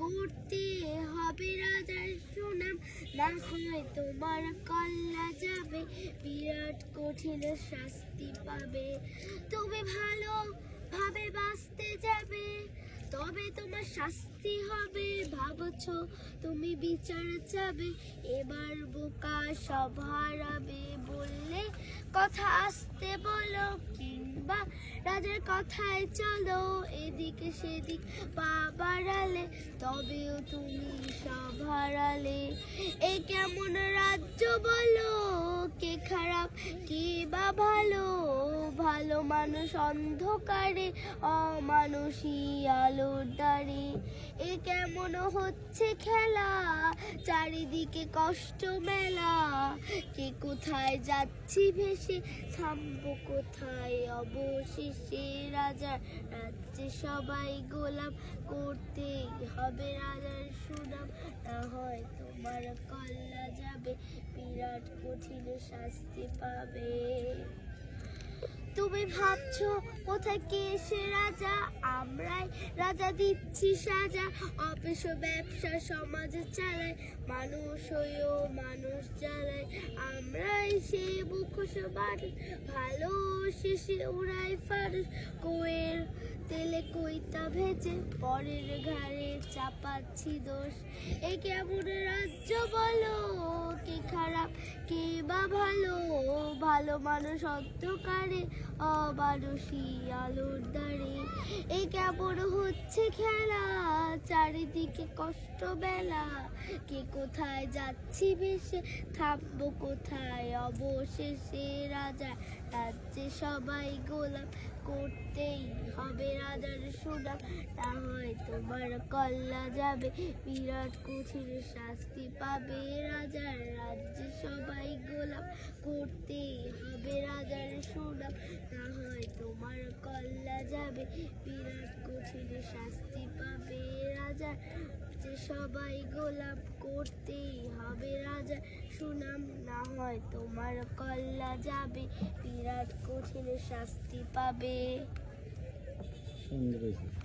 করতে হবে রাজার সুনাম, না হয় তোমার কল্লা যাবে, বিরাট কঠিন শাস্তি পাবে। তুমি ভালো ভাবে বাঁচতে যাবে, তবে তোমার শাস্তি হবে। ভাবছো তুমি বিচার চাবে, এবার বোকা সব হারাবে। বললে কথা আসতে বলো, কিংবা রাজার কথায় চলো, এদিকে সেদিক পা বাড়ালে তবেও তুমি সব হারালে। এ কেমন রাজ্য বলো, কে খারাপ কে বা ভালো? ভালো মানুষ অন্ধকারে, অমানুষী আলোর দ্বারে। এ কেমন হচ্ছে খেলা, চারিদিকে কষ্ট মেলা। কে কোথায় যাচ্ছি ভেসে, থামবো কোথায় অবশেষে? রাজার রাজ্যে সবাই গোলাম, করতেই হবে রাজার সুনাম, না হয় তোমার কল্লা যাবে, বিরাট কঠিন শাস্তি পাবে। তুমি ভাবছো কোথায় কে সে রাজা, আমরাই রাজা দিচ্ছি সাজা। অফিস ও ব্যবসা সমাজ চালায়, মানুষ হয়েও মানুষ জ্বালায়। আমরাই সে মুখোশ মানুষ, ভালো শেষে উড়াই ফানুষ। কোয়ের তেলে কইতা ভেজে, পরের ঘাড়ে চাপাচ্ছি দোষ। এ কেমন রাজ্য বলো, কে খারাপ কে বা ভালো? ভালো মানুষ অন্ধকারে, অমানুষী আলোর দ্বারে। এ কেমন হচ্ছে খেলা, চারিদিকে কষ্ট বেলা। কে কোথায় যাচ্ছি ভেসে, থামবো কোথায় অবশেষে? রাজা রাজ্যে সবাই গোলাম, করতেই হবে রাজার সুনাম, না হয় তোমার কল্লা যাবে, বিরাট কঠিন শাস্তি পাবে। রাজার রাজ্যে সবাই গোলাম, করতেই হবে রাজার সুনাম, না হয় তোমার কল্লা যাবে, বিরাট কঠিন শাস্তি পাবে। রাজার যে সবাই গোলাম, করতেই হবে রাজার সুনাম, না হয় তোমার কল্লা যাবে, বিরাট কঠিন শাস্তি পাবে। সুন্দর হয়েছে।